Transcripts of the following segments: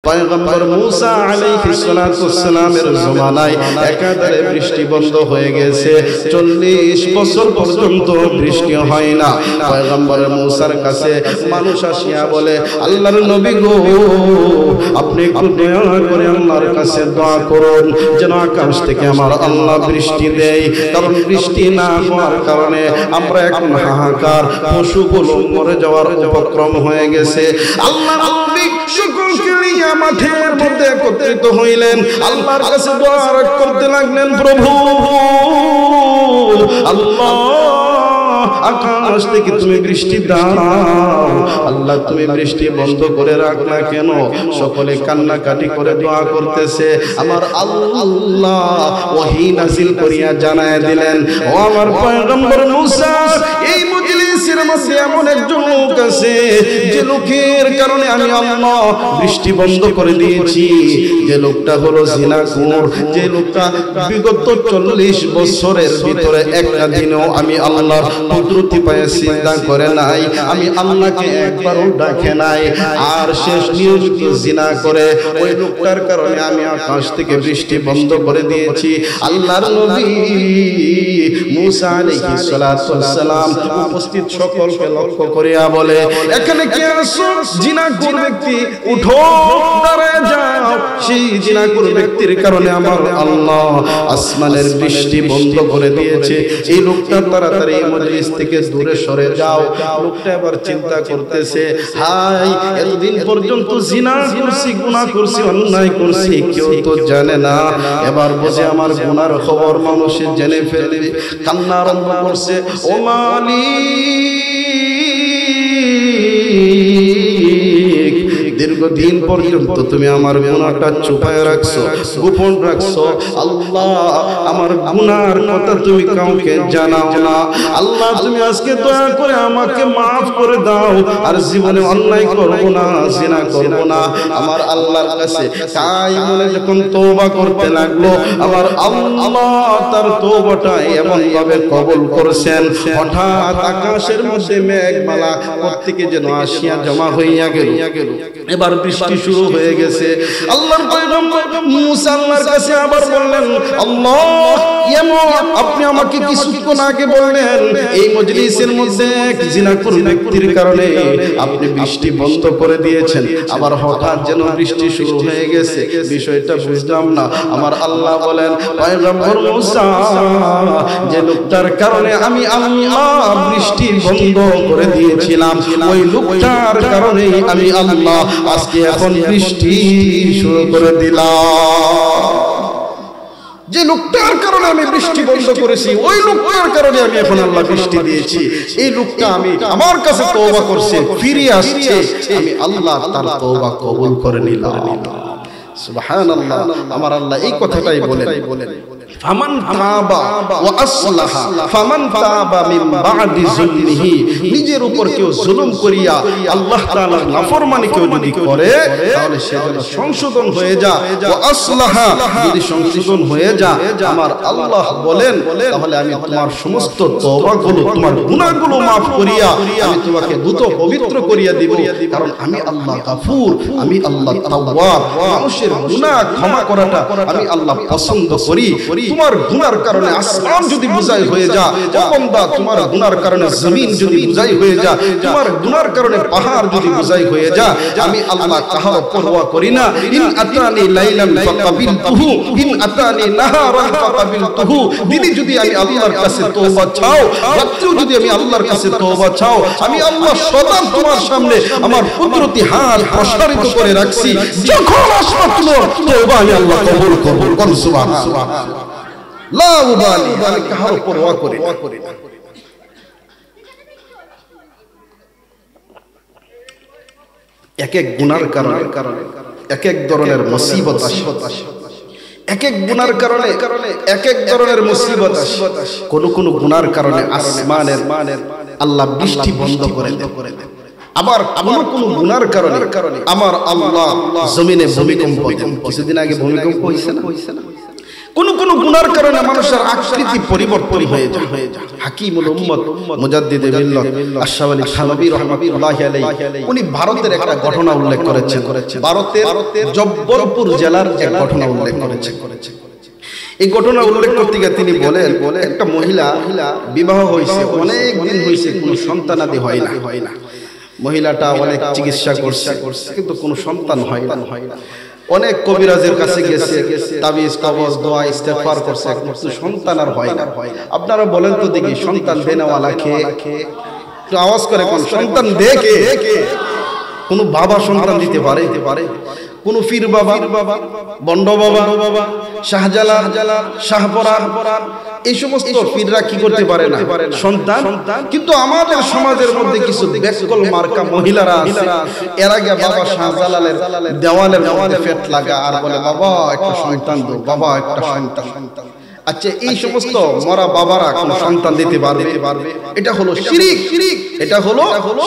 পয়গম্বর মুসা আলাইহিস সালাতু ওয়াসসালামের জমানায় একাধারে বৃষ্টি বন্ধ হয়ে গেছে, 40 বছর পর্যন্ত বৃষ্টি হয় না। পয়গম্বর মুসার কাছে মানুষ আসিয়া বলে, আল্লাহর নবী গো, আপনি একটু দয়া করে আল্লাহর কাছে দোয়া করুন যেন আকাশ থেকে আমার আল্লাহ বৃষ্টি দেয়, কারণ বৃষ্টি না হওয়ার কারণে আমরা এখন হাহাকার, পশুগুলো মরে যাওয়ার উপক্রম হয়ে গেছে। আল্লাহর নবী সকলকে নিয়ে মাঠের মধ্যে একত্রিত হইলেন, আল্লাহর কাছে দোয়া করতে লাগলেন, প্রভু আল্লাহ আকাশ থেকে তুমি বৃষ্টি দাও, আল্লাহ তুমি বৃষ্টি বন্ধ করে রাখ না কেন। সকলে কান্নাকাটি করে দোয়া করতেছে। আমার আল্লাহ ওহী নাযিল করিয়া জানায় দিলেন, ও আমার পয়গম্বর মুসা, এই মজলিসের মধ্যে এমন একজন লোক আছে যে লোকের কারণে আমি আল্লাহ বৃষ্টি বন্ধ করে দিয়েছি। যে লোকটা হলো জিনাখোর, যে লোকটা বিগত 40 বছরের ভিতরে একটা দিনও আমি আল্লাহর কুদরতি পায়ে সিজদা করে নাই, আমি আল্লাহকে একবারও ডাকে নাই, আর শেষ নিয়মিত জিনা করে। ওই লোকটার কারণে আমি আকাশ থেকে বৃষ্টি বন্ধ করে দিয়েছি। আল্লাহর নবী মুসা আলাইহিস সালাতু ওয়াসসালাম উপস্থিত সকলকে লক্ষ্য করিয়া বলে, এখানে কে আছো? জিনাখোর ব্যক্তি, উঠো, দাঁড়ায় যাও। সেই জিনাখোর ব্যক্তির কারণে আমার আল্লাহ আসমানের বৃষ্টি বন্ধ করে দিয়েছে। এই লোকটা তাড়াতাড়ি এই মজলিস থেকে দূরে সরে যাও। লোকটা এবার চিন্তা করতেছে, হাই, এতদিন পর্যন্ত জিনা করছি, গুনাহ করছি, অন্যায় করছি, কেউ তো জানে না। এবার বুঝে আমার গুনার খবর মানুষে জেনে ফেলবে। কান্না আরম্ভ করছে, ও মালিক, দীর্ঘদিন পর্যন্ত তুমি আমার গুনাহটা চুপায় রাখছো, গোপন রাখছো। আল্লাহ, আমার গুনার কথা তুমি কাউকে জানাও না। আল্লাহ, তুমি আজকে দয়া করে আমাকে মাফ করে দাও, আর জীবনে অন্যায় করব না, জিনা করব না। আমার আল্লাহর কাছে তাই মনে যখন তওবা করতে লাগলো, আমার আল্লাহ তার তওবাটা এমন ভাবে কবুল করেছেন, হঠাৎ আকাশের মধ্যে মেঘমালা প্রত্যেকে যেন আসিয়া জমা হইয়া গেল। এবার বৃষ্টি শুরু হয়ে গেছে। আল্লাহর পয়গম্বর মুসা আল্লাহর কাছে আবার বললেন, আল্লাহ, এমন আপনি আমাকে কিছুক্ষণ আগে বললেন এই মজলিসের মধ্যে এক জিনাখোর ব্যক্তির কারণে আপনি বৃষ্টি বন্ধ করে দিয়েছেন, আবার হঠাৎ যেন বৃষ্টি শুরু হয়ে গেছে, বিষয়টা বুঝলাম না। আমার আল্লাহ বলেন, পয়গম্বর মুসা, যে লোকটার কারণে আমি আল্লাহ বৃষ্টি বন্ধ করে দিয়েছিলাম, ওই লোকটার কারণে আমি আল্লাহ আজকে এখন বৃষ্টি শুরু করে দিলাম। যে লোকটার কারণে আমি বৃষ্টি বন্ধ করেছি, ওই লোকটার কারণে আমি এখন আল্লাহ বৃষ্টি দিয়েছি। এই লোকটা আমি আমার কাছে তওবা করছে, ফিরে আসছে, আমি আল্লাহ তার তওবা কবুল করে নিলাম। সুবহানাল্লাহ। আমার আল্লাহ এই কথাটাই বলেন, ফামান তাবা ওয়া আসলাহা ফামান তাবা মিন বাদি যুলমিহি। নিজের উপর কেউ জুলুম করিয়া আল্লাহ তাআলার নাফরমানি কেউ যদি করে, তাহলে সে যেন সংশোধন হয়ে যায়। ওয়া আসলাহা, যদি সংশোধন হয়ে যায়, আমার আল্লাহ বলেন, তাহলে আমি তোমার সমস্ত তওবাগুলো, তোমার গুনাহগুলো maaf করিয়া আমি তোমাকে দ্রুত পবিত্র করিয়া দিব, কারণ আমি আল্লাহ গাফুর, আমি আল্লাহ তাওয়াব। মানুষের গুনাহ ক্ষমা করাটা আমি আল্লাহ পছন্দ করি। তোমার গুনার কারণে আসমান যদি বুঝাই হয়ে যায়, ও বান্দা, তোমার গুনার কারণে জমিন যদি বুঝাই হয়ে যায়, তোমার গুনার কারণে পাহাড় যদি বুঝাই হয়ে যায়, আমি আল্লাহ কাহার পরোয়া করি না। ইন আতানি লাইলান ফাকাবিলতুহু ইন আতানি নাহারান ফাকাবিলতুহু। দিনে যদি আমি আল্লাহর কাছে তওবা চাও, রাতেও যদি আমি আল্লাহর কাছে তওবা চাও, আমি আল্লাহ সদা তোমার সামনে আমার কুদরতি হাত প্রসারিত করে রাখছি। যখন আসবে তোমার তওবা আমি আল্লাহ কবুল করব। কোন সুবহানাল্লাহ। লা উবালি, আমি কাহার পরোয়া করি না। এক এক গুনার কারণে এক এক ধরনের মুসিবত আসে, এক এক গুনার কারণে এক এক ধরনের মুসিবত আসে। কোন কোন গুনার কারণে আসমানের আল্লাহ বৃষ্টি বন্ধ করে দেন, আবার কোন কোন গুনার কারণে আমার আল্লাহ জমিনে ভূমিকম্প দেন। কিছুদিন আগে ভূমিকম্প হইছে না? কোন কোন গুনার কারণে মানুষের আকৃতি পরিবর্তন হয়ে যায়। হাকিমুল উম্মত মুজাদ্দিদে মিল্লাত আশরাফ আলী থানভী রাহমাতুল্লাহি আলাইহি উনি ভারতের একটা ঘটনা উল্লেখ করেছেন। ভারতের জব্বলপুর জেলার এক ঘটনা উল্লেখ করেছেন। এই ঘটনা উল্লেখ করতে গিয়ে তিনি বলেন, একটা মহিলা বিবাহ হয়েছে, অনেক দিন হয়েছে, কোনো সন্তানাদি হয় না। মহিলাটা অনেক চিকিৎসা করছে কিন্তু কোনো সন্তান হয় না। অনেক কবিরাজের কাছে গেছে, তাবিজ কবজ দোয়া ইস্তেগফার করছে, কিন্তু সন্তান আর হয় না। আপনারা বলেন তো দেখি, সন্তান দেনেওয়ালা কে? একটু আওয়াজ করে কোন সন্তান দে কে? কোন বাবা সন্তান দিতে পারে? কোন পীর বাবা, বন্ড বাবা, শাহজালাল, শাহপরান, এই সমস্ত পীররা কি করতে পারে না সন্তান? কিন্তু আমাদের সমাজের মধ্যে কিছু বেকল মার্কা মহিলারা আছে, এর আগে বাবা শাহজালালের দেওয়ালের মধ্যে ফেট লাগা আর বলে বাবা একটা সন্তান দাও, বাবা একটা সন্তান। আচ্ছা, এই সমস্ত মরা বাবারা কোন সন্তান দিতে পারবে? এটা হলো শিরিক, এটা হলো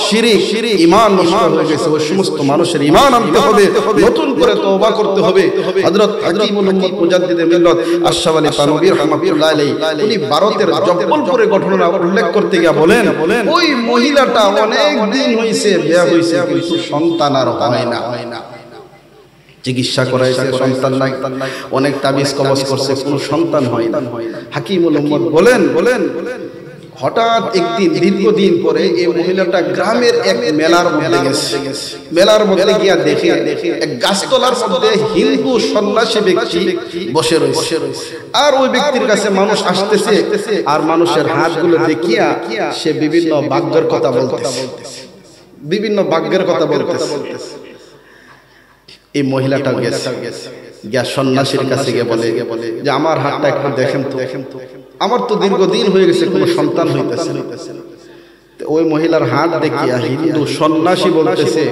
শিরিক। ঈমান নষ্ট হয়ে গেছে। ওই সমস্ত মানুষের ঈমান আনতে হবে, নতুন করে তওবা করতে হবে। হযরত হাকিমুল উম্মত মুজাদ্দিদে মিল্লাত আশরাফ আলী থানভী রাহমাতুল্লাহি আলাইহি উনি ভারতের জব্বলপুরের ঘটনা উল্লেখ করতে গিয়ে বলেন, ওই মহিলাটা অনেক দিন হইছে, বিয়ে হইছে, কিন্তু সন্তান আর হয় না। চিকিৎসা করাইছে, সন্তান নাই, অনেক তাবিজ কবজ করছে, কোনো সন্তান হয় না। হাকিমুল উম্মত বলেন হঠাৎ একদিন দীর্ঘদিন পরে এই মহিলাটা গ্রামের এক মেলার মধ্যে গেছে। মেলার মধ্যে গিয়া দেখে এক গাছতলার মধ্যে হিন্দু সন্ন্যাসী ব্যক্তি বসে রয়েছে। আর ওই ব্যক্তির কাছে মানুষ আসতেছে, আর মানুষের হাতগুলো দেখিয়া সে বিভিন্ন ভাগ্যের কথা বলতেছে। এই মহিলাটা গেছে গিয়া সন্ন্যাসীর কাছে গিয়ে বলে যে আমার হাতটা একটু দেখেন তো, আমার তো দীর্ঘদিন হয়ে গেছে, কোনো সন্তান হইতেছে না। ওই মহিলার হাত দেখিয়া হিন্দু সন্ন্যাসী বলতেছে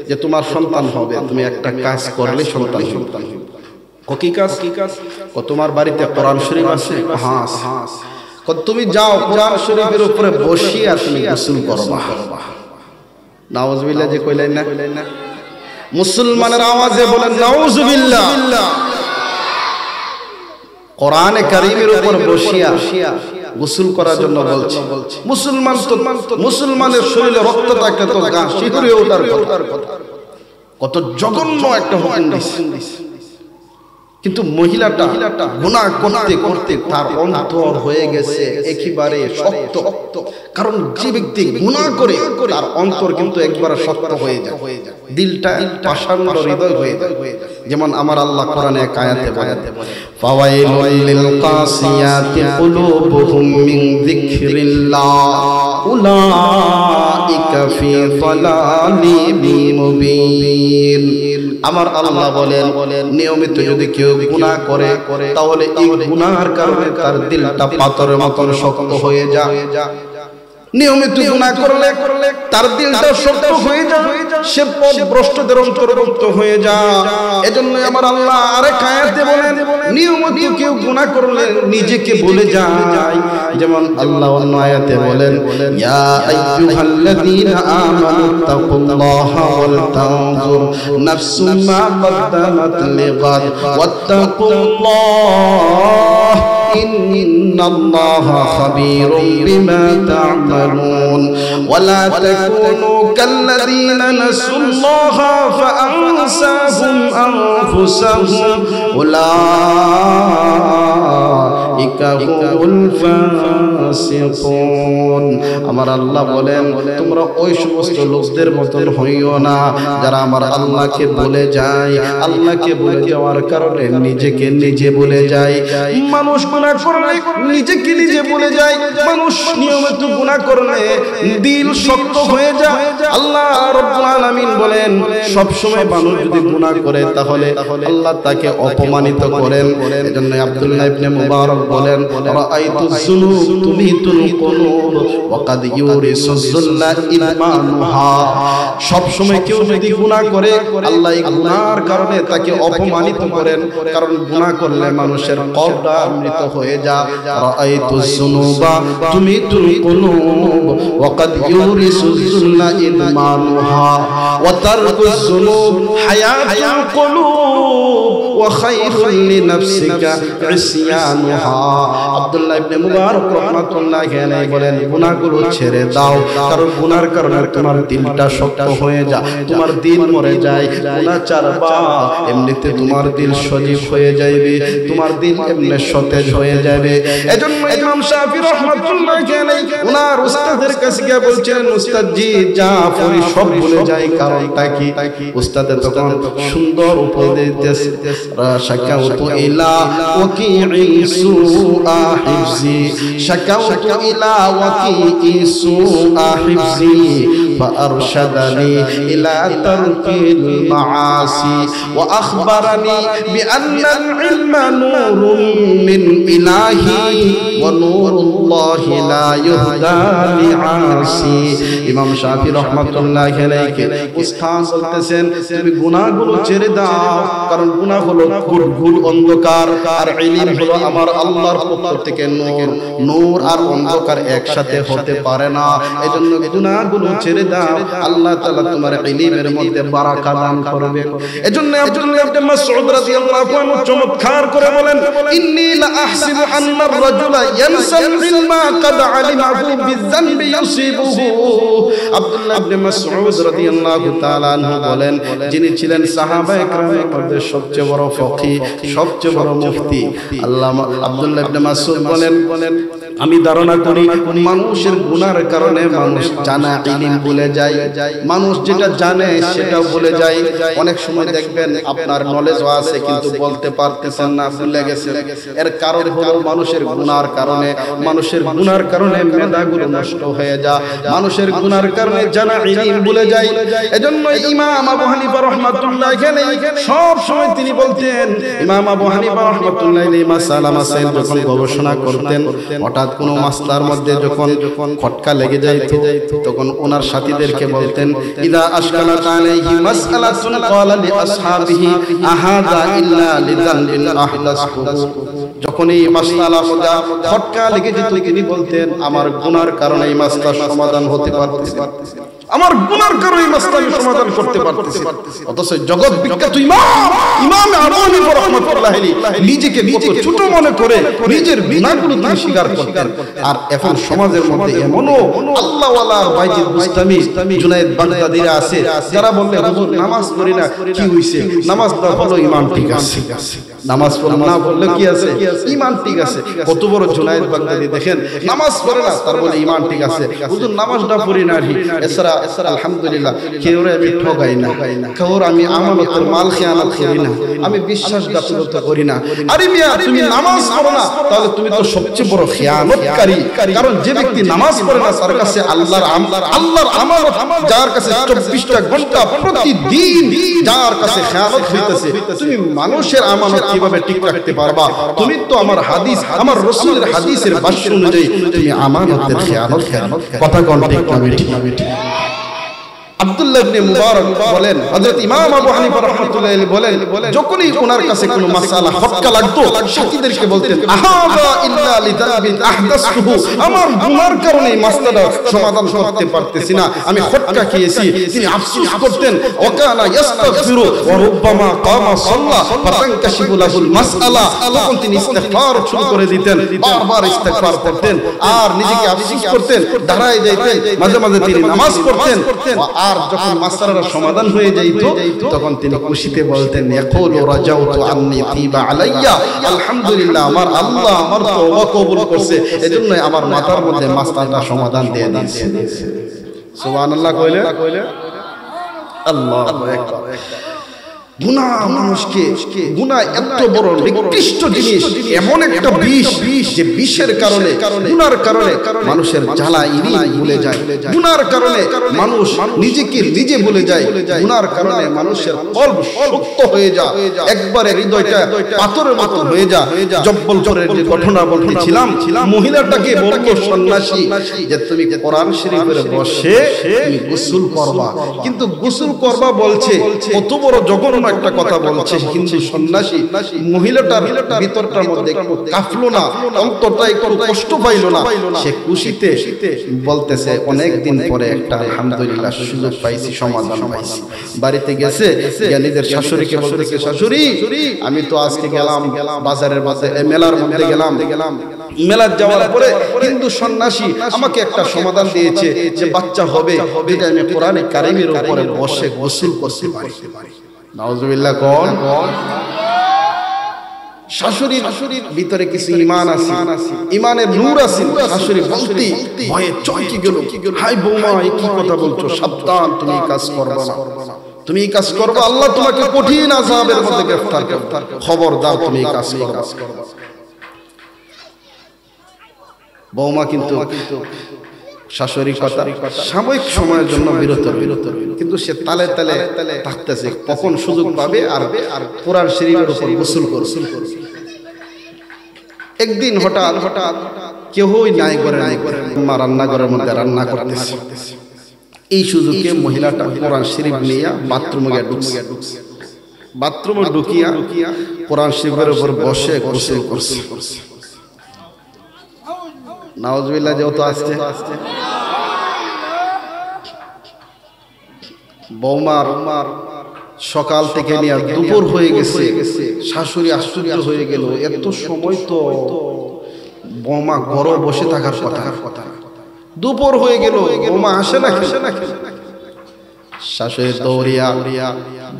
যে তোমার সন্তান হবে, তুমি একটা কাজ করলে সন্তান হবে। কি কাজ? তোমার বাড়িতে কোরআন শরীফ আছে? হ্যাঁ। তুমি যাও কোরআন শরীফের উপরে বসিয়া তুমি গোসল করবা। নাউজুবিল্লাহ যে কইলেন না, মুসলমানের আওয়াজে বলেন নাউজুবিল্লাহ। কোরআনে কারীমের উপর বসিয়া গোসল করার জন্য বলছে। মুসলমানের শরীরে রক্ত থাকে তো গা শিহরে ওঠার কথা। কত জঘন্য একটা হুকুম দিছে। কিন্তু মহিলাটা গুনাহ করতে করতে তার অন্তর হয়ে গেছে একেবারে শক্ত। কারণ যে ব্যক্তি গুনাহ করে তার অন্তর কিন্তু একবারে শক্ত হয়ে যায়, দিলটা পাষাণ্ড হৃদয় হয়ে যায়। যেমন আমার আল্লাহ কোরআনে এক আয়াতে বলেন, ফাওয়াইলুল লিল কাসিয়াতি কুলুবুহুম মিন যিকরিল্লাহ উলাইকা ফি যালালিম মুবিন। আমার আল্লাহ বলেন, নিয়মিত যদি কেউ গুনাহ করে তাহলে এই গুনাহের কারণে তার দিলটা পাথরের মতো শক্ত হয়ে যায়। নিয়মিত গুনাহ করলে তার দিলটা শক্ত হয়ে যায়, সে পথভ্রষ্টদের অন্তর্ভুক্ত হয়ে যায়। এজন্য আমার আল্লাহ আরেক আয়াতে বলেন, নিয়মিত কেউ গুনাহ করলে নিজেকে ভুলে যায়। যেমন আল্লাহ অন্য আয়াতে বলেন, ইয়া আইয়ুহাল্লাযীনা আমানু তাকুল্লাহা ওয়াল তানজুর নাফসুম মা কদ্দামাত লিগাদ ওয়াত্তাকুল্লাহ ইন্নাল্লাহা খাবীরুম বিমা তা'মালুন ওয়ালা তাকুনু কাল্লাযীনা নাসুল্লাহা ফাআনসাহুম আনফুসাহুম উলাইকা হুমুল ফাসিকুন। আমার আল্লাহ বলেন, তোমরা ওই সমস্ত লোকদের মতন হইও না যারা আমার আল্লাহকে ভুলে যায়। আল্লাহকে ভুলে যাওয়ার কারণে নিজেকে নিজে ভুলে যায়। মানুষ গুনাহ করলে নিজেকে নিজে ভুলে যায়। মানুষ নিয়মিত গুনাহ করলে দিল শক্ত হয়ে যায়। আল্লাহ রাব্বুল আলামিন বলেন, সব সময় মানুষ যদি গুনাহ করে তাহলে আল্লাহ তাকে অপমানিত করেন। এজন্য আব্দুল্লাহ ইবনে মুবারক বলেন, রাআইতুজ যুনুব তুমিতুল কুলুব ওয়া কাদ ইউরিসুজ যুল্লা ইমানুহা। সব সময় কেউ যদি গুনাহ করে আল্লাহ এই গুনাহর কারণে তাকে অপমানিত করেন। কারণ গুনাহ করলে মানুষের কলবটা মৃত হয়ে যায়। রাআইতুজ যুনুবা তুমিতুল কুলুব ওয়া কাদ ইউরিসুজ যুল্লা ইমানুহা ওয়া তারকুজ যুনুব হায়াতুল কুলুব ওয়া খায়রুল লিনাফসিকা ইসয়ানুহা। আব্দুল্লাহ ইবনে মুবারক রাহমাতুল্লাহি আলাইহি বলেন, গুনাহগুলো ছেড়ে দাও, কারণ গুনার কারণে তোমার দিলটা শক্ত হয়ে যায়, তোমার দিল মরে যায়। গুনাহ ছাড়বা, এমনিতে তোমার দিল সজীব হয়ে যাবে, তোমার দিল এমনি সতেজ হয়ে যাবে। এজন্য ইমাম শাফি রাহমাতুল্লাহি আলাইহি ওনার উস্তাদের কাছে গিয়ে বলছিলেন, উস্তাদ জি যা পড়ি সব ভুলে যাই, কারণটা কি? উস্তাদের তখন সুন্দর উপদেশ দিতেছে, শাকাউতু ইলা ওয়াকিই সুআ হিফজি, শাকাউতু ইলা ওয়াকিই সুআ হিফজি فأرشدني إلى ترك المعاصي وأخبرني بأن العلم نور من إلهي ونور الله لا يهدى لعاصي। ইমাম শাফি রাহমাতুল্লাহি আলাইহি উস্তাদ বলতেছেন, তুমি গুনাহগুলো ছেড়ে দাও, কারণ গুনাহ হলো ঘুট অন্ধকার, আর ইলম হলো আমার আল্লাহর পক্ষ থেকে নূর। নূর আর অন্ধকার একসাথে হতে পারে না, এজন্য গুনাহগুলো ছেড়ে দাও, আল্লাহ তাআলা তোমার ইলমের মধ্যে বারাকা দান করবেন। এজন্য আব্দুল্লাহ ইবনে মাসউদ রাদিয়াল্লাহু আনহু চমৎকার করে বলেন, ইন্নী লা আহসিবু আন্না আর-রাজুলা ইয়ানসাল ইলমা কাদ আলিমাহু বিযানবি ইউসিবুহু। আব্দুল্লাহ ইবনে মাসউদ রাদিয়াল্লাহু তাআলা আনহু বলেন, যিনি ছিলেন সাহাবায়ে কেরামের মধ্যে সবচেয়ে বড় ফকিহ, সবচেয়ে বড় মুফতি, আল্লামা আব্দুল্লাহ ইবনে মাসউদ বলেন, আমি ধারণা করি মানুষের গুনার কারণে মানুষ জানা ইলম ভুলে যায়, মানুষ যেটা জানে সেটাও ভুলে যায়। অনেক সময় দেখবেন আপনার নলেজও আছে কিন্তু বলতে পারতেছেন না, ভুলে গেছেন। এর কারণ হলো মানুষের গুনার কারণে। মানুষের গুনার কারণে মেধাগুলো নষ্ট হয়ে যায়, মানুষের গুনার কারণে জানা ইলম ভুলে যায়। এজন্য ইমাম আবু হানিফা রাহমাতুল্লাহি আলাইহি সব সময় তিনি বলতেন, ইমাম আবু হানিফা রাহমাতুল্লাহি আলাইহি মাসাইল যখন গবেষণা করতেন, হঠাৎ কোনো মাসলার মধ্যে যখন খটকা লেগে যাইত, তখন ওনার সাথীদেরকে বলতেন, ইদা আশকালাত আলাইহি মাসআলাতুন ক্বালা লি আসহাবিহি আহাদা ইল্লা লিযানবিন আহদাসতুহু। যখন এই মাসলার মধ্যে খটকা লেগে যেত, তিনি বলতেন, আমার গুনার কারণে এই মাসলার সমাধান হতে পারতেছে, আমার গুনার কারণে এই মাসলা আমি সমাধান করতে পারতেছি। অথচ জগৎ বিখ্যাত ইমাম আবু হানিফা রাহমাতুল্লাহি আলাইহি নিজেকে কত ছোট মনে করে নিজের গুনাহগুলো তিনি স্বীকার করতেন। আর এখন সমাজের মধ্যে এমনও আল্লাহ ওয়ালা বাইজিদ বুস্তামি, জুনায়েদ বাগদাদিরা আছে, যারা বললে হুজুর নামাজ পড়ি না, কি হইছে? নামাজ না পড়লো ঈমান ঠিক আছে, নামাজ পড়া না বললে কি আছে? ঈমান ঠিক আছে। কত বড় জুনায়েদ বাগদাদি দেখেন, নামাজ পড়ে না, তার বলে ঈমান ঠিক আছে। হুজুর নামাজটা পড়ি না, এছাড়া আলহামদুলিল্লাহ কেউরে আমি ঠগাই না, কাউর আমি আমানতের মাল খেয়ানত করি না, আমি বিশ্বাসঘাতকতা করি না। আরে মিয়া, তুমি নামাজ পড়ো না, তাহলে তুমি তো সবচেয়ে বড় খেয়ানতকারী। কারণ যে ব্যক্তি নামাজ পড়ে না তার কাছে আল্লাহর আমানত, যার কাছে 24টা ঘন্টা প্রতিদিন যার কাছে খেয়ানত হইতেছে, তুমি মানুষের আমানত কিভাবে ঠিক রাখতে পারবা? তুমি তো আমার হাদিস, আমার রাসূলের হাদিসের ভাষ্য অনুযায়ী তুমি আমানতের খেয়ানত কথা কোন ঠিক না ঠিক? আব্দুল্লাহ ইবনে মুবারক বলেন, হযরত ইমাম আবু হানিফা রাহমাতুল্লাহি আলাইহি বলেন, যখনই ওনার কাছে কোনো মাসআলা হটকা লাগতো, সাথীদেরকে বলতেন, আহাদা ইল্লা লিযানবিন আহদাসতুহু, আমার গুনার কারণে এই মাসলাটা সমাধান করতে পারতেছি না, আমি হটকা খেয়েছি। তিনি আফসোস করতেন, ওয়াকানা ইস্তাগফিরু ওয়া রুব্বামা কামা সাল্লা ফাতানকাশিফু লাহুল মাসআলা, তখন তিনি ইস্তিগফার শুরু করে দিতেন, বারবার ইস্তিগফার করতেন, আর নিজেকে আফসোস করতেন, দাঁড়ায় যাইতেন, মাঝে মাঝে তিনি নামাজ পড়তেন। আর যখন মাসআলার সমাধান হয়ে যাইত, তখন তিনি খুশিতে বলতেন, ইয়াকুলু রাজাউতু আন্নি তিবা আলাইয়া, আলহামদুলিল্লাহ, আমার আল্লাহ আমার তওবা কবুল করছে, এজন্য আমার মাথার মধ্যে মাসআলাটা সমাধান দিয়ে দিয়েছে। সুবহানাল্লাহ কইলে আল্লাহু আকবার। গুনাহ মানুষকে, গুনাহ এত বড় নিকৃষ্ট জিনিস, এমন একটা বিষ, যে বিষের কারণে, গুনার কারণে মানুষের জ্বালা ইনি ভুলে যায়, গুনার কারণে মানুষ নিজেকে নিজে ভুলে যায়, গুনার কারণে মানুষের কলব শক্ত হয়ে যায়, একবারে হৃদয়টা পাথরের মতো হয়ে যায়। জব্বলপুরের যে ঘটনা বলছিলাম, মহিলাটাকে বলল সন্ন্যাসী যে তুমি কোরআন শরীফের বসে তুমি গোসল করবা, কিন্তু গোসল করবা বলছে, কত বড় জঘন্য একটা কথা বলছে, হিন্দু সন্ন্যাসী মহিলাটার ভিতরটার মধ্যে কাঁপলো না, অন্তরটা একটু কষ্ট পাইল না, সে খুশিতে বলতেছে অনেক দিন পরে একটা আলহামদুলিল্লাহ সুযোগ পাইছি, সমাধান পাইছি। বাড়িতে গেছে, নিজের শাশুড়িকে বলতেছে, শাশুড়ি আমি তো আজকে গেলাম বাজারের মেলার মধ্যে গেলাম, মেলার যাওয়ার পরে হিন্দু সন্ন্যাসী আমাকে একটা সমাধান দিয়েছে যে বাচ্চা হবে যেটা আমি কোরআনে কারিমের উপরে বসে গোসল করতে পারি। নাউজুবিল্লাহ কোন শাশুড়ির ভিতরে কিছু ঈমান আছে, ঈমানের নূর আছে। শাশুড়ি বলতি ভয়ে চমকে গেল, হাই বৌমা কি কথা বলছো, সাবধান তুমি কাজ করবে না, তুমি কাজ করবে আল্লাহ তোমাকে কঠিন আযাবের মধ্যে গ্রেফতার করবে, খবরদার তুমি কাজ করবে। বৌমা কিন্তু শাশুড়ির কথা সাময়িক সময়ের জন্য বিরত, কিন্তু সে তালে তালে থাকতেছে কখন সুযোগ পাবে আর কোরআন শরীফের উপর গোসল করবে। একদিন হঠাৎ কেউই নাই করে মা রান্নাঘরের মধ্যে রান্না করতেছে। এই সুযোগে মহিলাটা কোরআন শরীফ নিয়ে বাথরুমে ঢুকছে, বাথরুমে ঢুকিয়া কোরআন শরীফের উপর বসে গোসল করছে। নাউজুবিল্লাহ যেহেতু আসছে, বৌমার সকাল থেকে নিয়ে দুপুর হয়ে গেছে, শাশুড়ি আশ্চর্য হয়ে গেল, এত সময় তো বৌমা ঘরে বসে থাকার কথা, দুপুর হয়ে গেল বৌমা আসে না। শাশুড়ি দৌড়িয়া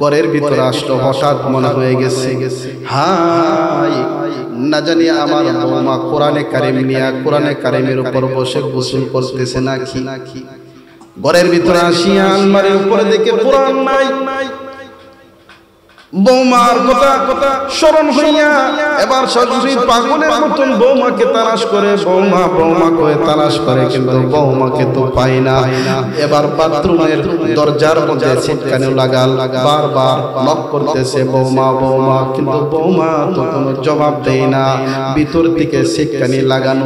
ঘরের ভিতরে আসলো, হঠাৎ মনে হয়ে গেছে হাই না জানি আমার বৌমা কোরআনে কারিম নিয়া কোরআনে কারিমের উপর বসে গোসল করতেছে নাকি। ঘরের ভিতরে আসিয়া আলমারির উপরে দেখে কোরআন নাই। বৌমার কথা স্মরণ হইয়া এবার শাশুড়ি পাগলের মতন বৌমাকে তালাশ করে, বৌমা করে তালাশ করে, কিন্তু বৌমাকে তো পাই না। এবার বাথরুমের দরজার মধ্যে ছিটকানি লাগাল, বারবার নক করতেছে বৌমা, কিন্তু বৌমা তো কোনো জবাব দেয় না। ভিতর থেকে ছিটকানি লাগানো,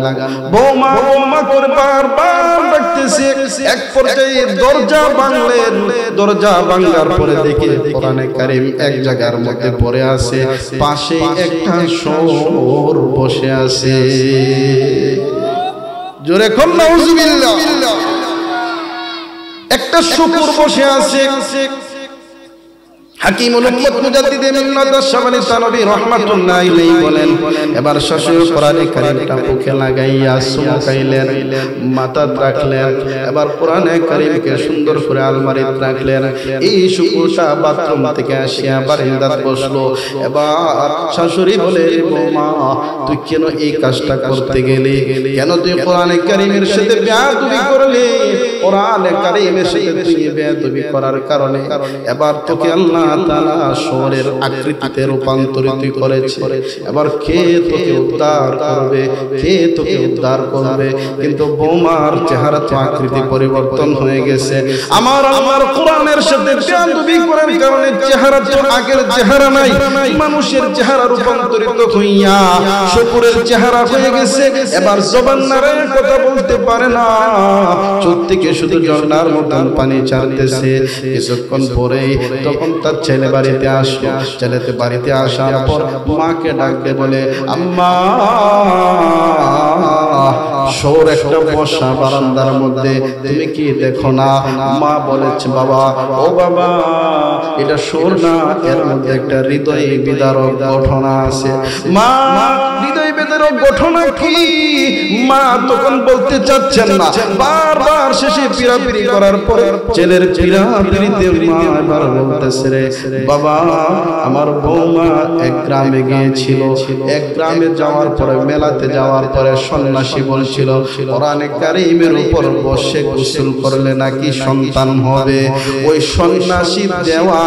বৌমা করে বারবার ডাকতেছে। এক পর্যায়ে দরজা ভাঙলেন, দরজা ভাঙার পরে দেখে কোরআনে কারিম এক জায়গার মধ্যে পড়ে আছে, পাশে একটা শুয়োর বসে আছে। জোরে কোন নাউজুবিল্লাহ। একটা শুয়োর বসে আছে। হাকিমুল উম্মত মুজাদ্দিদে মিল্লাত আশ-শাবানি তানবী রাহমাতুল্লাহি আলাইহি বলেন, এবার শাশুড়ি কোরআনে কারিমটা মুখে লাগাইয়া চুমুকাইলেন, মাথা রাখলেন, এবার কোরআনে কারিমকে সুন্দর করে আলমারিতে রাখলেন। এই শুকুরটা বাথরুম থেকে আসিয়া বারান্দায় বসলো। এবার শাশুড়ি বলে, বৌমা তুই কেন এই কাজটা করতে গেলি, কেন তুই কোরআনে কারিমের সাথে বেয়াদবি করলি? কোরআনে কারিমের সাথে তুই বেয়াদবি করার কারণে এবার তোকে আল্লাহ তাআলা শুয়োরের আকৃতিতে রূপান্তরিত করেছে। এবার কে তোকে উদ্ধার করবে, কে তোকে উদ্ধার করবে? কিন্তু বৌমার চেহারা তো আকৃতি পরিবর্তন হয়ে গেছে। আমার কোরআনের সাথে বেয়াদবি করার কারণে চেহারা তো আগের চেহারা নাই, মানুষের চেহারা রূপান্তরিত হইয়া শুকুরের চেহারা হয়ে গেছে। এবার জবান নাড়ায় কথা বলতে পারে না, চোখ থেকে শুধু ঝর্ণার মতন পানি ছাড়তেছে। কিছুক্ষণ পরেই তখন তার ছেলে বাড়িতে আসলো। ছেলেতে বাড়িতে আসার পর মাকে ডাকতে বলে, আম্মা শুয়োর একটা বসা বারান্দার মধ্যে, তুমি কি দেখো না? মা বলেছে, বাবা ও বাবা এটা শুয়োর না, এর মধ্যে একটা হৃদয় বিদারক ঘটনা আছে। মা হৃদয় বিদারক ঘটনা কি? মা তখন বলতে চাচ্ছেন না, বারবার শেষে পিরাপিরি করার পর ছেলের পিরাপিরিতে মা এবার বলতেছে, রে বাবা আমার বৌমা এক গ্রামে গিয়েছিল, এক গ্রামে যাওয়ার পরে মেলাতে যাওয়ার পরে সন্ন্যাসী বলছিল কোরআনে কারিমের উপর বসে গোসল করলে নাকি সন্তান হবে। ওই সন্ন্যাসী দেওয়া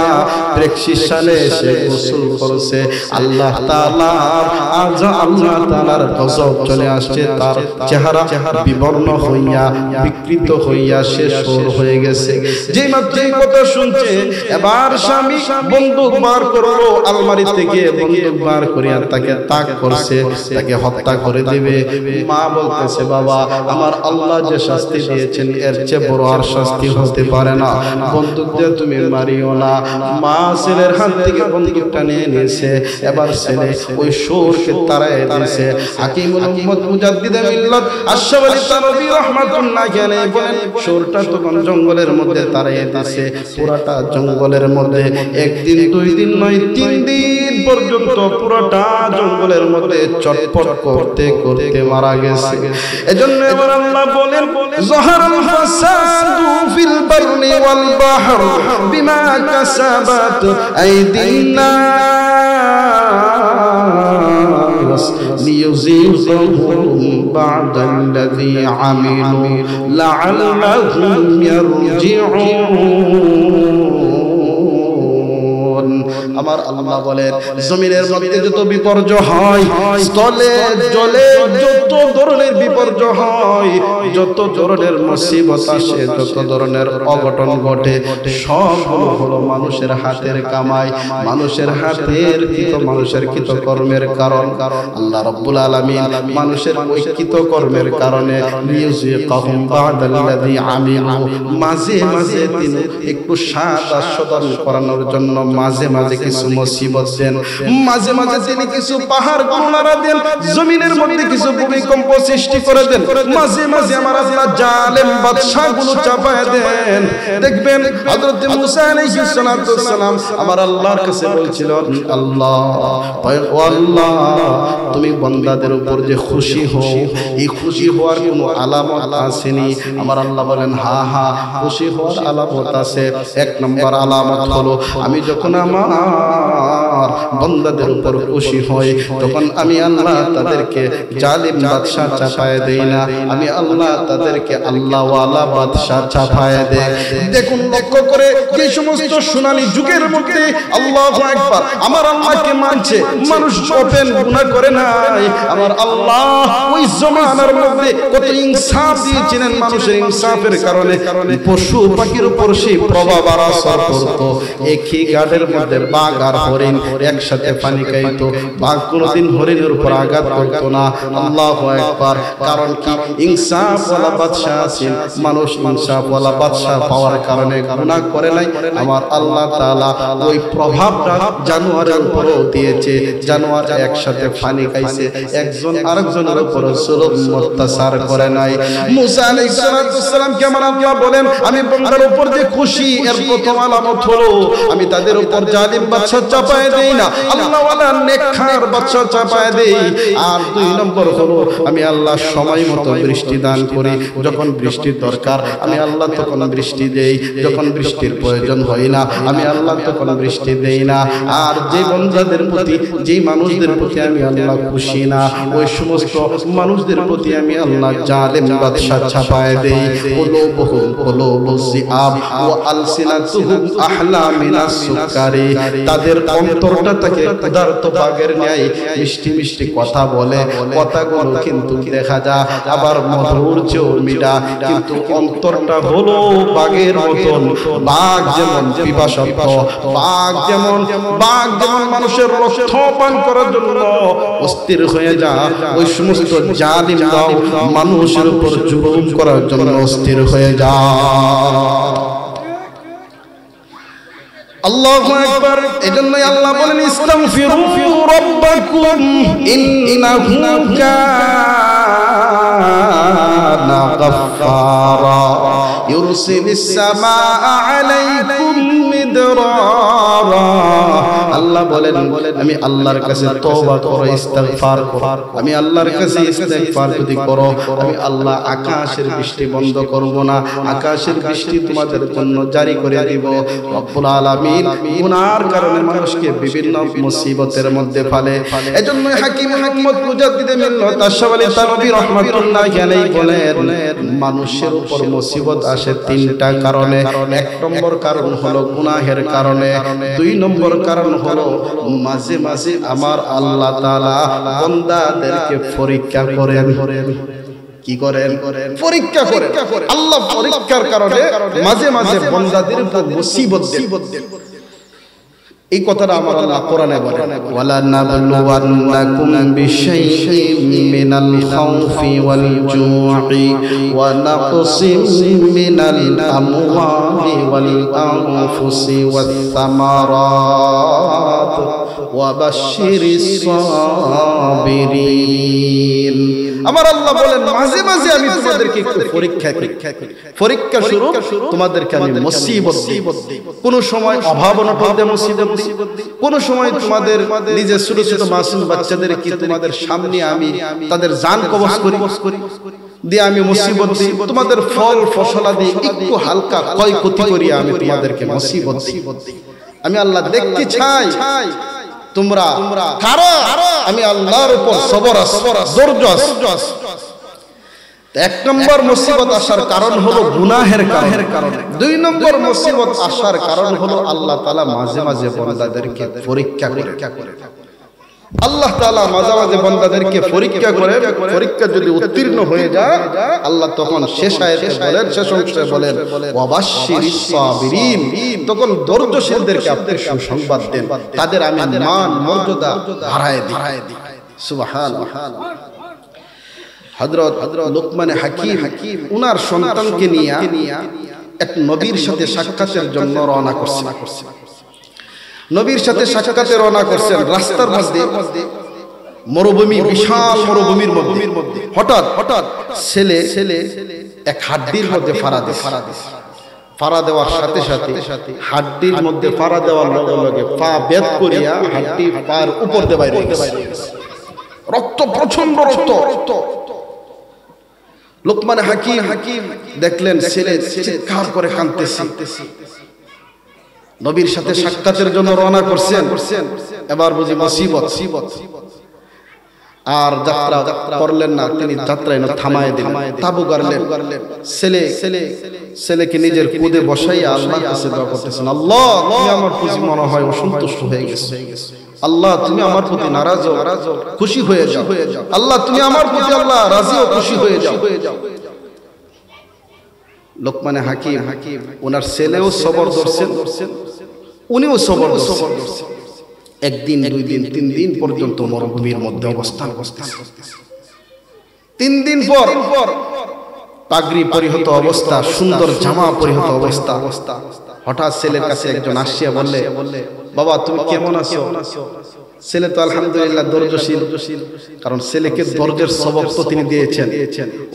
প্রেসক্রিপশনে সে গোসল করেছে। আল্লাহ তাআলার গজব চলে আসছে, তার চেহারা বিবর্ণ হইয়া বিকৃত হইয়া সে শুয়োর হয়ে গেছে। যেই মাত্র এই কথা শুনছে, এবার স্বামী বন্দুক বার করলো, আলমারি থেকে বন্দুক বার করিয়া তাকে তাক করছে, তাকে হত্যা করে দিবে। মা বলতেছে, বলতেছে বাবা আমার আল্লাহ যে শাস্তি দিয়েছেন এর চেয়ে বড় আর শাস্তি হতে পারে না, বন্দুক দিয়ে তুমি মারিও না। মা ছেলের হাত থেকে বন্দুকটা নিয়ে নিয়েছে, এবার ছেলে ওই সুরকে তাড়ায় দিয়েছে। হাকিমুল উম্মত মুজাদ্দিদে মিল্লাত আশরাফ আলী থানভী রাহমাতুল্লাহি আলাইহি বলেন সুরটা তখন জঙ্গলের মধ্যে তাড়ায় দিয়েছে, পুরাটা জঙ্গলের মধ্যে একদিন দুই দিন নয় 3 দিন পর্যন্ত পুরাটা জঙ্গলের মধ্যে চটপট করতে করতে মারা গেছে। এজন্য এবার আল্লাহ বলেন যাহারাল ফাসাদু ফিল বাররি ওয়াল বাহর বিমা কাসাবাত আইদিন নাস লিইয়ুযীকুহুম বা'দাল্লাযী আমিলু লা'আল্লাহুম ইয়ারজিউন। আমার আল্লাহ বলেন জমিনের মধ্যে যত বিপর্যয় হয়, স্থলে জলে যত ধরনের বিপর্যয় হয়, যত ধরনের মুসিবত আসে, যত ধরনের অঘটন ঘটে, সব হলো মানুষের হাতের কামাই, মানুষের হাতের মানুষের কৃতকর্মের কারণ। আল্লাহ রাব্বুল আলামিন মানুষের ওই কৃতকর্মের কারণে লিইয়ুযীকুহুম বা'দাল্লাযী আমিলু, মাঝে মাঝে তিনি একটু স্বাদ আস্বাদন করানোর জন্য মাঝে মাঝে কিছু মুসিবত দেন, মাঝে মাঝে তিনি কিছু পাহাড় গুনারা দেন, জমিনের মধ্যে কিছু ভূমিকম্প সৃষ্টি করে দেন, মাঝে মাঝে আমার আল্লাহ জালেম বাদশাগুলো চাপায় দেন। দেখবেন হযরত মুসা আলাইহিস সালাম আমার আল্লাহর কাছে বলছিলেন আল্লাহ ও আল্লাহ তুমি বান্দাদের উপর যে খুশি হও, এই খুশি হওয়ার কোনো আলামত আসেনি? আমার আল্লাহ বলেন হ্যাঁ হ্যাঁ খুশি হওয়ার আলামত আছে। 1 নম্বর আলামত হলো আমি যখন আমার বান্দাদের উপর খুশি হই তখন আমি আল্লাহ তাদেরকে জালিম বাদশা চাপায় দেই না, আমি আল্লাহ তাদেরকে আল্লাহওয়ালা বাদশা চাপায় দেই। দেখুন লক্ষ্য করে যে সমস্ত সোনালী যুগের মধ্যে আল্লাহু আকবার আমার আল্লাহকে মানছে, মানুষ ওপেন গুনাহ করে নাই, আমার আল্লাহ ওই জমানার মধ্যে কত ইনসাফ দিয়েছিলেন, মানুষের ইনসাফের কারণে পশু পাখির উপর সেই প্রভাব আর আসর করত। একই গাড়ের মধ্যে বাঘ আর হরিণ একসাথে পানি খাইতো, বাঘ কোনদিন হরিণের উপর আঘাত করত না। আল্লাহু আকবার। কারণ কি? ইনসাফওয়ালা বাদশা আছেন, মানুষ ইনসাফওয়ালা বাদশা পাওয়ার কারণে গুনাহ করে নাই। আমার আল্লাহ তাআলা ওই প্রভাবটা জানোয়ারের উপরও দিয়েছে, জানোয়ার একসাথে পানি খাইছে, একজন আরেকজনের উপর জুলুম অত্যাচার করে নাই। মুসা আলাইহিস সালাম কে আমার আল্লাহ বলেন আমি বান্দার উপর যে খুশি এর প্রথম আলামত হলো আমি তাদের উপর জালিম বাদশা চাপায় দেই না, আল্লাহওয়ালা নেককার বাদশা চাপায় দেই। আর 2 নম্বর হলো আমি আল্লাহ সময় মতো বৃষ্টি দান করি, যখন বৃষ্টির দরকার আমি আল্লাহ তখন বৃষ্টি দেই, যখন বৃষ্টির প্রয়োজন হয় না আমি আল্লাহ তখন বৃষ্টি দেই না। আর যে বান্দাদের প্রতি যে মানুষদের প্রতি আমি আল্লাহ খুশি না ওই সমস্ত মানুষদের প্রতি আমি আল্লাহ জালিম বাদশা চাপায় দেই। তাদের অন্তরটা থাকে ক্ষুধার্ত বাঘের ন্যায়, মিষ্টি মিষ্টি কথা বলে, কথাগুলো কিন্তু দেখা যায় আবার মধুর চেয়েও মিঠা, কিন্তু অন্তরটা হলো বাঘের মতন। বাঘ যেমন পিপাসার্ত, বাঘ যেমন মানুষের রক্ত পান করার জন্য অস্থির হয়ে যায়, ওই সমস্ত জালিম দাও মানুষের উপর জুলুম করার জন্য অস্থির হয়ে যায়। আল্লাহু আকবার। এজন্যই আল্লাহ বলেন ইস্তাগফিরু রাব্বাকুম ইন্নাহু কানা গাফফারা ইউরসিলিস সামাআ আলাইকুম মিদরারা। আল্লাহ বলেন আমি আল্লাহর কাছে তওবা করো, ইস্তিগফার করো, আমি আল্লাহর কাছে ইস্তিগফার যদি করো আমি আল্লাহ আকাশের বৃষ্টি বন্ধ করব না, আকাশের বৃষ্টি তোমাদের জন্য জারি করে দিব। রব্বুল আলামিন গুনার কারণে মানুষকে বিভিন্ন মুসিবতের মধ্যে ফেলে। এজন্য হাকিম মুহাম্মদ মুজাদ্দিদে মিল্লাত আশরাফ আলী থানভী রাহমাতুল্লাহি আলাইহি বলেন মানুষের উপর মুসিবত আসে 3টা কারণে। 1 নম্বর কারণ হলো গুনাহের কারণে, 2 নম্বর কারণ হলো মাঝে মাঝে আমার আল্লাহ তাআলা বান্দাদেরকে পরীক্ষা করেন। কি করেন? পরীক্ষা করেন। আল্লাহ পরীক্ষার কারণে মাঝে মাঝে বান্দাদের উপর মুসিবত দেন। এই কথাটা আমার আল্লাহ কোরআনে বলে, ওয়ালা নাবলুওয়ান্নাকুম বিশাইইন মিনাল খাউফি ওয়াল জু'i ওয়া নাকসিম মিনাল আমওয়ালি ওয়াল আনফুসি ওয়াত সামারাত ওয়া বাশশিরিস সাবিরিন। আমার আল্লাহ বলেন মাঝে মাঝে আমি তোমাদেরকে একটু পরীক্ষা করি, পরীক্ষা স্বরূপ তোমাদেরকে আমি মুসিবত দিই। কোন সময় অভাব অনটন দিয়ে মুসিবত দিই, কোন সময় তোমাদের নিজের ছোট ছোট মাসুম বাচ্চাদেরকে তোমাদের সামনে আমি তাদের জান কবজ করি দিয়ে আমি মুসিবত দিই। তোমাদের ফল ফসলাদি একটু হালকা ক্ষয়ক্ষতি করি আমি তোমাদেরকে মুসিবত দিই। আমি আল্লাহ দেখতে চাই তোমরা কারা আমি আল্লাহর উপর সবর আছে, ধৈর্য আছে। এক নম্বর মুসিবত আসার কারণ হলো গুনাহের কারণে। দুই নম্বর মুসিবত আসার কারণ হলো আল্লাহ তাআলা মাঝে মাঝে বান্দাদেরকে পরীক্ষা করে। আল্লাহ তাআলা মাঝে মাঝে বান্দাদেরকে পরীক্ষা করে, পরীক্ষা যদি উত্তীর্ণ হয়ে যায় আল্লাহ তখন শেষ আয়াতে বলেন, শেষ অংশে বলেন ওয়াবাশশিরিস সাবিরিন, তখন ধৈর্যশীলদেরকে আপনি সুসংবাদ দেন, তাদের আমি মান মর্যাদা বাড়ায় দিই। সুবহানাল্লাহ। হযরত লুকমান হাকিম উনার সন্তানকে নিয়ে এক নবীর সাথে সাক্ষাতের জন্য রওনা করছেন। নবীর সাথে সাক্ষাতে রওনা করছেন। রাস্তার মধ্যে মরুভূমি, বিশাল মরুভূমির মধ্যে হঠাৎ ছেলে এক হাড্ডির মধ্যে ফাড়া দেওয়ার সাথে সাথে হাড্ডির মধ্যে ফাড়া দেওয়ার লগে লগে পা বেদ করিয়া হাড্ডি পার উপর দিয়ে বাইরে গেছে। রক্ত, প্রচন্ড রক্ত। লুকমান হাকিম দেখলেন ছেলে চিৎকার করে কাঁদতেছে। নবীর সাথে সাক্ষাতের জন্য রওনা করছেন, এবার বুঝি মুসিবত। আর যাত্রা করলেন না, তিনি যাত্রায় থামায় দিলেন, তাবু গাড়লেন। ছেলেকে নিজের কোলে বসাইয়া আল্লাহর কাছে দোয়া করতেছেন, আল্লাহ তুমি আমার প্রতি মনে হয় অসন্তুষ্ট হয়ে গেছে, আল্লাহ তুমি আমার প্রতি নারাজ ও খুশি হয়ে যাও, আল্লাহ তুমি আমার প্রতি আল্লাহ রাজি ও খুশি হয়ে যাও। লুকমান হাকিম ওনার ছেলেও সবর ধরছেন, উনিও সবর ধরছেন। একদিন, দুই দিন, 3 দিন পর্যন্ত মরুভূমির মধ্যে অবস্থান করতেন। 3 দিন পর পাগড়ি পরিহিত অবস্থা, সুন্দর জামা পরিহিত অবস্থা, হঠাৎ ছেলের কাছে একজন আসিয়া বললে, বাবা তুমি কেমন আছো? ছেলে তো আলহামদুলিল্লাহ ধৈর্যশীল, কারণ ছেলেকে ধৈর্যের সবক তো তিনি দিয়েছেন।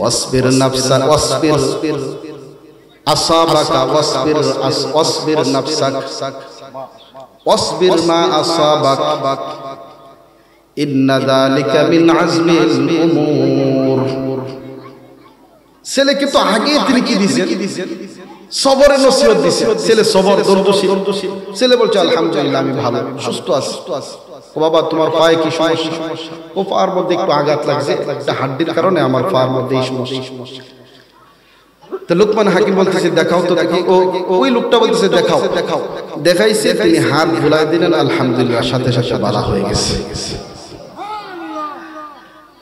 ওয়াসবির নাফসা ওয়াসবির আসাবাকা ওয়াসবির নাফসাক ওয়াসবির মা আসাবাক ইন্না যালিকা মিন আজমিল উমুর। ছেলেকে তো আগে তিনি কি দিয়েছেন? সবরের নসিহত দিয়েছেন। ছেলে সবর, ধৈর্যশীল। ছেলে বলছে আলহামদুলিল্লাহ আমি ভালো, সুস্থ আছি। ও বাবা তোমার পায়ে কি সমস্যা? ও পায়ের মধ্যে একটু আঘাত লাগছে, একটা হাড্ডির কারণে আমার পায়ের মধ্যে এই সমস্যা। তো লুকমান হাকিম বলতেছে দেখাও তো দেখি। ওই লোকটা বলতেছে দেখাও। দেখাইছে, তিনি হাত বুলাই দিলেন, আলহামদুলিল্লাহ সাথে সাথে ভালো হয়ে গেছে।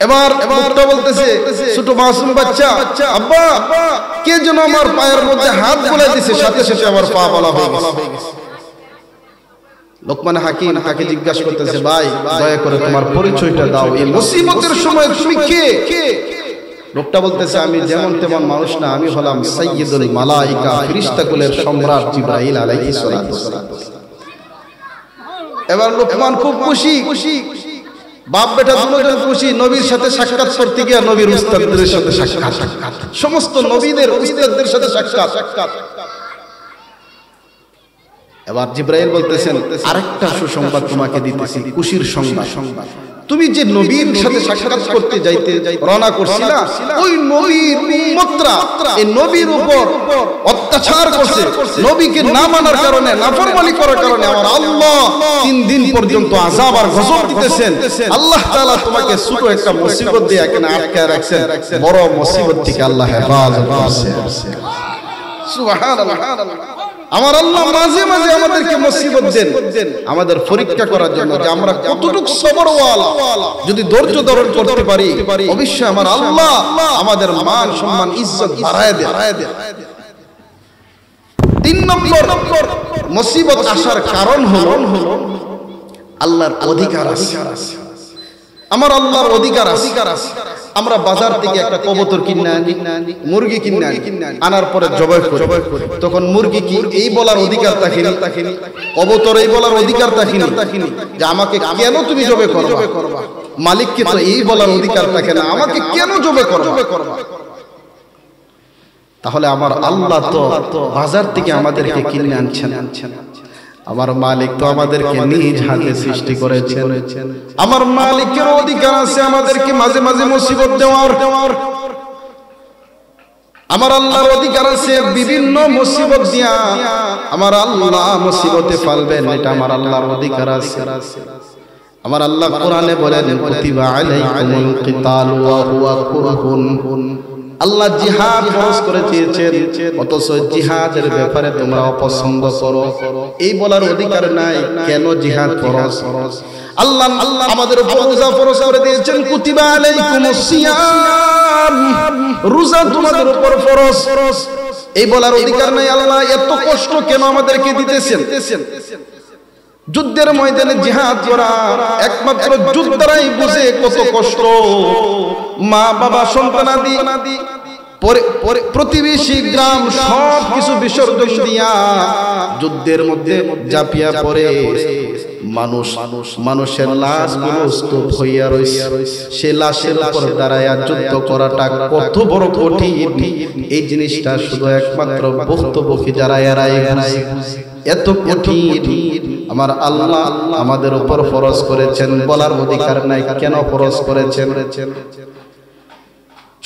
এবার লোকটা বলতেছে, ছোট মাসুম বাচ্চা, আব্বা কে যেন আমার পায়ের মধ্যে হাত বুলাই দিছে, সাথে সাথে আমার পা ভালো হয়ে গেছে। লুকমান হাকিম তাকে জিজ্ঞাসা করতেছে, ভাই দয়া করে তোমার পরিচয়টা দাও, এই মুসিবতের সময় তুমি কে? লোকটা বলতেছে, আমি যেমন তেমন মানুষ না, আমি হলাম সাইয়্যিদুল মালায়েকা, ফেরেশতাকুলের সম্রাট জিবরাইল আলাইহিস সালাতু ওয়াসসালাম। এবার লুকমান খুব খুশি, বাপ বেটা দুজন খুশি। নবীর সাথে সাক্ষাৎ করতে গিয়ে নবীর উস্তাদদের সাথে সাক্ষাৎ, সমস্ত নবীদের উস্তাদদের সাথে সাক্ষাৎ। এবার জিবরাইল বলতেছেন, আরেকটা সুসংবাদ তোমাকে দিতেছি, খুশির সংবাদ। তুমি যে নবীর সাথে সাক্ষাৎ করতে যাইতে রওনা করছিলা, ওই নবীর উম্মতরা এই নবীর উপর অত্যাচার করছে। নবীকে না মানার কারণে, নাফরমানি করার কারণে আমার আল্লাহ 3 দিন পর্যন্ত আযাব আর গজব দিতেছেন। আল্লাহ তাআলা তোমাকে ছোট একটা মুসিবত দিয়ে এখানে আটকায় রাখছেন, বড় মুসিবত থেকে আল্লাহ হেফাজত করছে। সুবহানাল্লাহ। আমার আল্লাহ মাঝে মাঝে আমাদেরকে মুসিবত দেন আমাদের পরীক্ষা করার জন্য, যে আমরা কতটুকু সবরওয়ালা। যদি ধৈর্য ধারণ করতে পারি, অবশ্যই আমার আল্লাহ আমাদের মান সম্মান ইজ্জত বাড়ায় দেয়। তিন নম্বর মুসিবত আসার কারণ হলো আল্লাহর অধিকার আছে। আমার আল্লাহর অধিকার আছে। আমরা বাজার থেকে একটা কবুতর কিনে আনি, মুরগি কিনে আনি, আনার পরে জবাই করি। তখন মুরগি কি এই বলার অধিকার থাকেনি, কবুতর এই বলার অধিকার থাকেনি যে আমাকে কেন তুমি জবাই করবা। মালিককে তো এই বলার অধিকার থাকে না, আমাকে কেন জবাই করবা। তাহলে আমার আল্লাহ তো বাজার থেকে আমাদেরকে কিনে আনছেন। আমার মালিক তো আমাদেরকে নিজ হাতে সৃষ্টি করেছেন। আমার মালিকের অধিকার আছে আমাদেরকে মাঝে মাঝে মুসিবত দেওয়ার। আমার আল্লাহর অধিকার আছে বিভিন্ন মুসিবত দিয়া আমার আল্লাহ মুসিবতে ফেলবেন, এটা আমার আল্লাহর অধিকার আছে। আমার আল্লাহ কোরআনে বলেন কুতিবা আলাইকুমুল কিতালু ওয়া হুয়া কুরহুন। আল্লাহ জিহাদ ফরজ করে দিয়েছেন, অথচ জিহাদের ব্যাপারে তোমরা অপছন্দ করো। এই বলার অধিকার নাই কেন জিহাদ ফরজ। আল্লাহ আমাদের উপর রোজা ফরজ করে দিয়েছেন, কুতিবা আলাইকুমুস সিয়াম, রোজা তোমাদের উপর ফরজ। এই বলার অধিকার নাই আল্লাহ এত কষ্ট কেন আমাদেরকে দিতেছেন। যুদ্ধের ময়দানে জিহাদ করা একমাত্র যোদ্ধারাই বুঝে কত কষ্ট। মা বাবা সন্তানাদি প্রতিবেশী গ্রাম সব কিছু বিসর্জন দিয়া যুদ্ধের মধ্যে ঝাঁপিয়া পড়ে মানুষের লাশগুলো স্তূপ হইয়া রইছে। সে লাশের উপর দাঁড়ায়া যুদ্ধ করাটা কত বড় কঠিন, এই জিনিসটা শুধু একমাত্র ভুক্তভোগী যারা এরাই এত কঠিন আমার আল্লাহ আমাদের উপর ফরজ করেছেন। বলার অধিকার নাই কেন ফরজ করেছেন।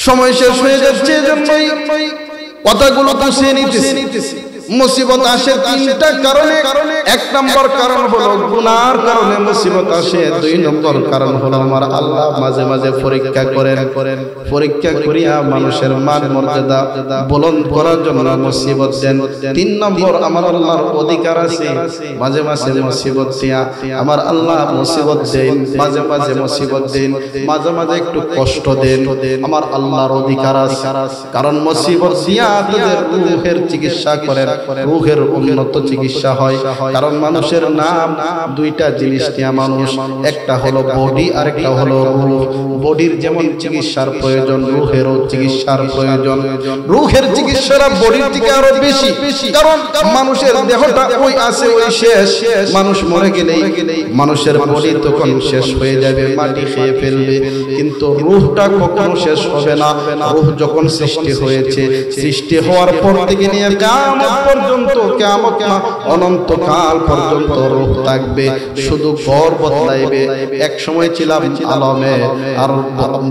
সময় শেষ হয়ে যাচ্ছে, এজন্যই কথাগুলো গুছিয়ে নিতেছি। মুসিবত আসে তিনটা কারণে। এক নম্বর কারণ হলো গুনার কারণে মুসিবত আসে। দুই নম্বর কারণ হলো আমার আল্লাহ মাঝে মাঝে পরীক্ষা করেন। পরীক্ষা করিয়া মানুষের মান মর্যাদা বুলন্দ করার জন্য মুসিবত দেন। তিন নম্বর আমার আল্লাহর অধিকার আছে মাঝে মাঝে মুসিবত দিয়া আমার আল্লাহ মুসিবত দেন, মাঝে মাঝে মুসিবত দেন, মাঝে মাঝে একটু কষ্ট দেন। আমার আল্লাহর অধিকার আছে, কারণ মুসিবত দিয়া তাদের রূহের চিকিৎসা করেন, রূহের উন্নত চিকিৎসা হয়। কারণ মানুষের নাম দুইটা জিনিস নিয়ে মানুষ, একটা হলো বডি আর একটা হলো রূহ। বডির যেমন চিকিৎসার প্রয়োজন, রূহেরও চিকিৎসার প্রয়োজন। রূহের চিকিৎসাটা বডির থেকে আরো বেশি, কারণ মানুষের দেহটা ওই আছে ওই শেষ। মানুষ মরে গেলেই মানুষের বডি তখন শেষ হয়ে যাবে, মাটি খেয়ে ফেলবে, কিন্তু রূহটা কখনো শেষ হবে না। রূহ যখন সৃষ্টি হয়েছে, সৃষ্টি হওয়ার পর থেকে নিয়ে কিয়ামত পর্যন্ত, কিয়ামত না অনন্তকাল পর্যন্ত রূহ থাকবে, শুধু ঘর বদলাইবে। এক সময় ছিলাম আলমে আর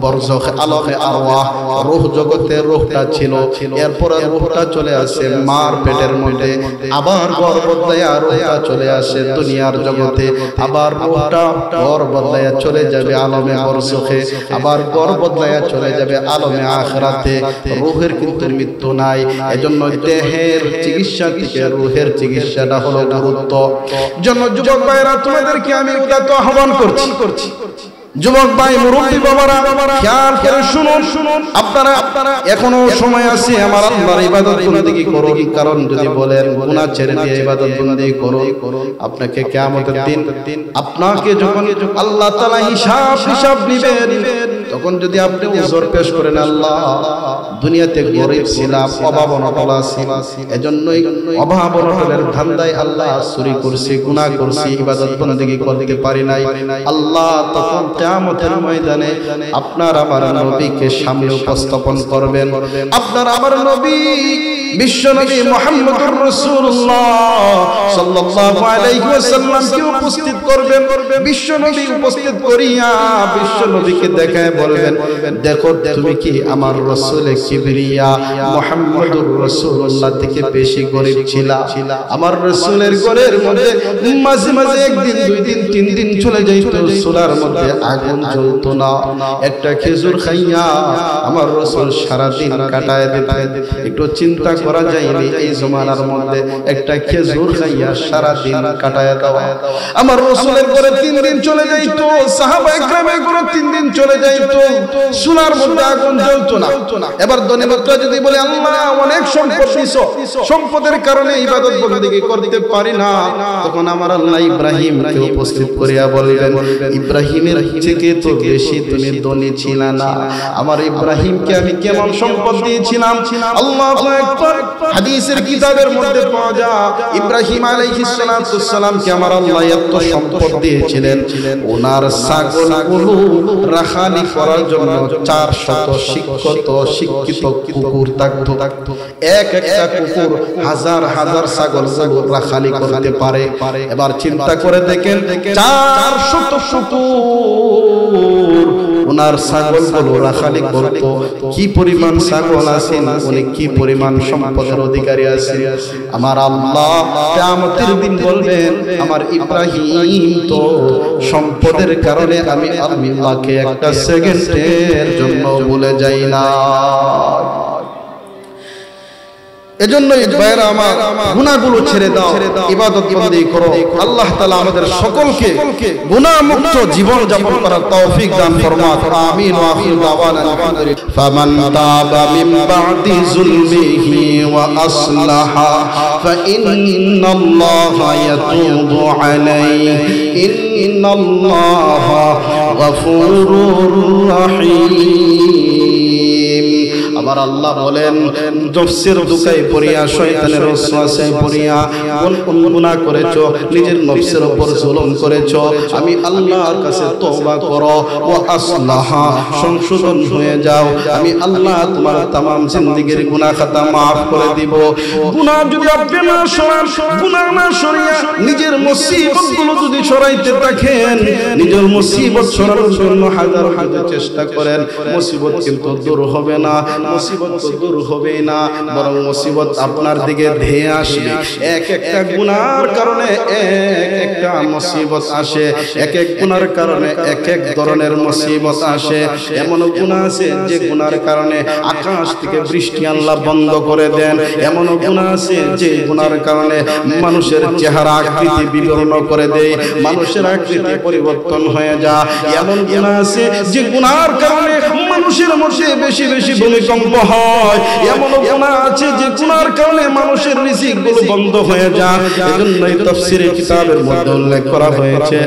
বরজখ, আলমে আরওয়াহ, রূহ জগতে রূহটা ছিল। এরপরে রূহটা চলে আসে মার পেটের মধ্যে, আবার ঘর বদলাইয়া রূহটা চলে আসে দুনিয়ার জগতে, আবার রূহটা ঘর বদলাইয়া চলে যাবে আলমে বরজখে, আবার ঘর বদলাইয়া চলে যাবে আলমে আখিরাতে। রূহের কিন্তু মৃত্যু নাই। এজন্য দেহের চিকিৎসা থেকে রূহের চিকিৎসাটা হলো গুরুত্ব। জন্য যুবক ভাইরা তোমাদেরকে আমি উদাত্ত আহ্বান করছি। যুবক ভাই, মুরব্বী বাবারা, খেয়াল করে শুনুন। আপনারা এখনো সময় আছে আমার আল্লাহর ইবাদত বন্দেগী করুন। কারণ যদি বলেন গুনাহ ছেড়ে দিয়ে ইবাদত বন্দেগী করুন, আপনাকে কিয়ামতের দিন আপনাকে যখন আল্লাহ তাআলা হিসাব নেবেন, তখন যদি আপনি উযর পেশ করেন, আল্লাহ দুনিয়াতে গরীব ছিলাম, অভাব অনটন ছিল, এজন্যই অভাব অনটনের ধান্দায় আল্লাহ চুরি করছি, গুনাহ করছি, ইবাদত বন্দেগী করতে পারি নাই। আল্লাহ তখন কিয়ামতের ময়দানে আপনার আমার নবীকে সামনে উপস্থাপন করবেন। আপনার আমার নবী বিশ্ব নবী মুহাম্মদুর রাসূলুল্লাহ সাল্লাল্লাহু আলাইহি ওয়াসাল্লামকে উপস্থিত করবেন। বিশ্ব নবী উপস্থিত করিয়া বিশ্ব নবীকে দেখায় বলবেন, দেখো তুমি কি আমার রাসূলে কিবরিয়া মুহাম্মদুর রাসূলুল্লাহ থেকে বেশি গরীব ছিলা? আমার রাসূলের ঘরের মধ্যে মাঝে মাঝে একদিন, দুই দিন, তিন দিন চলে যাইতো, চুলার মধ্যে আগুন জ্বলতো না। একটা খেজুর খাইয়া আমার রাসূল সারা দিন কাটায় দিতেন। একটু চিন্তা করা যায়নি এই জমানার মধ্যে একটা খেজুর খাইয়া সারা দিন কাটায় দেওয়া। আমার রাসূলের ঘরে 3 দিন চলে যাইতো, সাহাবায়ে কেরামের ঘরে 3 দিন চলে যাইতো। যাইতো সোনার মধ্যে আগুন জ্বলতো না। এবার ধনী ব্যক্তি যদি বলে আল্লাহ অনেক সম্পদ দিছো, সম্পদের কারণে ইবাদত বন্দেগী করতে পারি না, তখন আমার আল্লাহ ইব্রাহিমকে উপস্থিত করিয়া বলবেন ইব্রাহিমের থেকে তো বেশি তুমি ধনী ছিলে না, আমার ইব্রাহিমকে আমি কেমন সম্পদ দিয়েছিলাম। আল্লাহু আকবার। হাদিসের কিতাবের মধ্যে পাওয়া যায় ইব্রাহিম আলাইহিস সালাতু সালামকে আমার আল্লাহ এত সম্পদ দিয়েছিলেন, ওনার ছাগলগুলো রাখালি করার জন্য 400 শিক্ষিত কুকুর থাকতো। এক একটা কুকুর হাজার হাজার ছাগলগুলো রাখালি করতে পারে। এবার চিন্তা করে দেখেন 400 কুকুর ওনার ছাগলগুলো রাখালি করতো, কি পরিমাণ ছাগল আছেন, উনি কি পরিমাণ সম্পদের অধিকারী আছেন। আমার আল্লাহ কিয়ামতের দিন বলবেন আমার ইব্রাহিম তো সম্পদের কারণে আমি আল্লাহকে একটা সেকেন্ডের জন্য ভুলে যাই না। এজন্যই ভাইরা আমার গুনাহগুলো ছেড়ে দাও, ইবাদত বন্দেগী করো। আল্লাহ তাআলা আমাদের সকলকে গুনাহ মুক্ত জীবন যাপন করার তৌফিক দান ফরমাক। আমিন ওয়া আখিরু দাওয়ানা আলহামদুলিল্লাহ। ফামান তাবা মিন বা'দি যুলমিহি ওয়া আসলাহা ফাইন্নাল্লাহা ইয়াতুবু আলাইহি ইন্নাল্লাহা গফুরুর রহিম। আমার আল্লাহ বলেন নফসের দুকাই পড়িয়া শয়তানের ওয়াসওয়াসায় পড়িয়া কোন গুনাহ করেছো, নিজের নফসের উপর জুলুম করেছো, আমি আল্লাহর কাছে তওবা করো, ওয়া আসলাহা সংশোধন হয়ে যাও, আমি আল্লাহ তোমার तमाम জিন্দেগীর গুনাহ খাতা maaf করে দিব। গুনাহ যদি আপনি না সরান, গুনাহ না সরিয়া নিজের মুসিবতগুলো যদি সরাইতে থাকেন, নিজের মুসিবত সরানোর জন্য হাজার হাজার চেষ্টা করেন, মুসিবত কিন্তু দূর হবে না, মুসিবত তো দূর হবে না, বরং মুসিবত আপনার দিকে ধেয়ে আসবে। এক একটা গুনার কারণে এক একটা মুসিবত আসে, এক এক গুনার কারণে এক এক ধরনের মুসিবত আসে। এমন গুনাহ আছে যে গুনার কারণে আকাশ থেকে বৃষ্টি আল্লাহ বন্ধ করে দেন, এমন গুনাহ আছে যে গুনার কারণে মানুষের চেহারা আকৃতি বিবর্ণ করে দেয়, মানুষের আকৃতি পরিবর্তন হয়ে যায়। এমন গুনাহ আছে যে গুনার কারণে মানুষের মধ্যে বেশি বেশি ভূমিকম্প হয়। এমন গুনাহ আছে যে গুনার কারণে মানুষের রিজিকগুলো বন্ধ হয়ে যায়। এজন্যই তাফসীরের কিতাবের মধ্যে উল্লেখ করা হয়েছে